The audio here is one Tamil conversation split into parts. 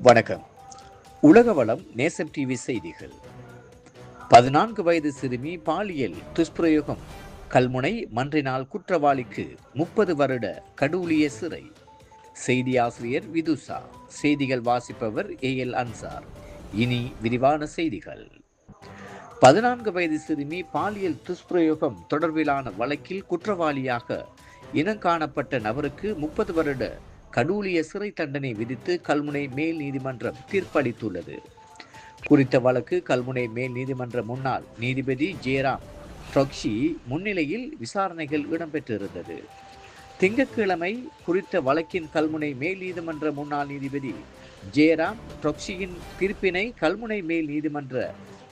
வணக்கம். உலக வளம் நேசம் டிவி செய்திகள். 14 வயது சிறுமி பாலியல் துஷ்பிரயோகம், கல்முனை மன்றினால் குற்றவாளிக்கு 30 வருட கடூழிய சிறை. செய்தி ஆசிரியர் விதுசா. செய்திகள் வாசிப்பவர் ஏஎல் அன்சார். இனி விரிவான செய்திகள். 14 வயது சிறுமி பாலியல் துஷ்பிரயோகம் தொடர்பிலான வழக்கில் குற்றவாளியாக இனங்காணப்பட்ட நபருக்கு 30 வருட கடூழிய சிறை தண்டனை விதித்து கல்முனை மேல் நீதிமன்றம் தீர்ப்பளித்துள்ளது. குறித்த வழக்கு கல்முனை மேல் நீதிமன்ற முன்னாள் நீதிபதி ஜெயராம் ட்ரொக்ஷி முன்னிலையில் விசாரணைகள் இடம்பெற்றிருந்தது. திங்கட்கிழமை குறித்த வழக்கின் கல்முனை மேல் நீதிமன்ற முன்னாள் நீதிபதி ஜெயராம் ட்ரொக்ஷியின் தீர்ப்பினை கல்முனை மேல் நீதிமன்ற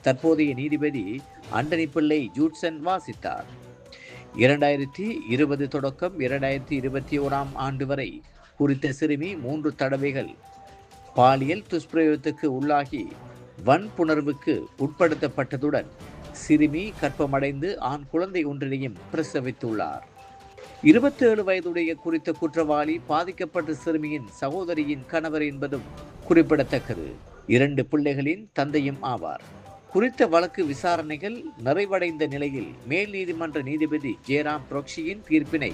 தற்போதைய நீதிபதி அண்டனி பிள்ளை ஜூட்சன் வாசித்தார். 2020 தொடக்கம் 2021 ஆண்டு வரை குறித்த சிறுமி 3 தடவைகள் பாலியல் துஷ்பிரயோகத்துக்கு உள்ளாகி வன்புணர்வுக்கு உட்படுத்தப்பட்டதுடன் சிறுமி கர்ப்பமடைந்து ஆண் குழந்தை ஒன்றினையும் பிரசவித்துள்ளார். 27 வயதுடைய குறித்த குற்றவாளி பாதிக்கப்பட்ட சிறுமியின் சகோதரியின் கணவர் என்பதும் குறிப்பிடத்தக்கது. 2 பிள்ளைகளின் தந்தையும் ஆவார். குறித்த வழக்கு விசாரணைகள் நிறைவடைந்த நிலையில் மேல் நீதிமன்ற நீதிபதி ஜெயராம் ட்ரொக்ஷியின் தீர்ப்பினை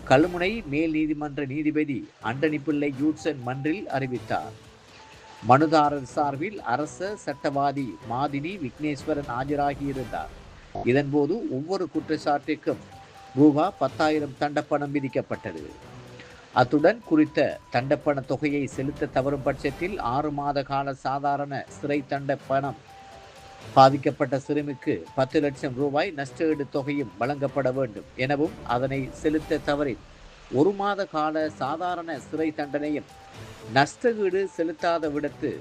கல்முனை மேல் நீதிமன்ற நீதிபதி அண்டனி பிள்ளை ஜூட்சன் மன்றில் அறிவித்தார். மனுதாரர் சார்பில் அரச சட்டவாதி மாதினி விக்னேஸ்வரன் ஆஜராகியிருந்தார். இதன்போது ஒவ்வொரு குற்றச்சாட்டிற்கும் ரூபா 10,000 தண்டப்பணம் விதிக்கப்பட்டது. அத்துடன் குறித்த தண்டப்பண தொகையை செலுத்த தவறும் பட்சத்தில் 6 மாத கால சாதாரண சிறை தண்டப்பணம், பாதிக்கப்பட்ட சிறுமிக்கு 10 லட்சம் ரூபாய் நஷ்டஈடு தொகையும் வழங்கப்பட வேண்டும் எனவும், அதனை செலுத்த தவறில் 1 மாத கால சாதாரண சிறை தண்டனையும் நஷ்டஈடு செலுத்தாத விடத்து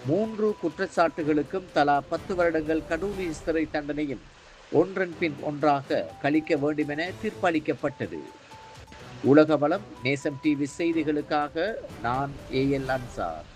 3 குற்றச்சாட்டுகளுக்கும் தலா 10 வருடங்கள் கடூழிய சிறை தண்டனையும் ஒன்றன் பின் ஒன்றாக கழிக்க வேண்டும் என தீர்ப்பளிக்கப்பட்டது. உலக வளம் நேசம் டிவி செய்திகளுக்காக நான் ஏஎல் அன்சார்.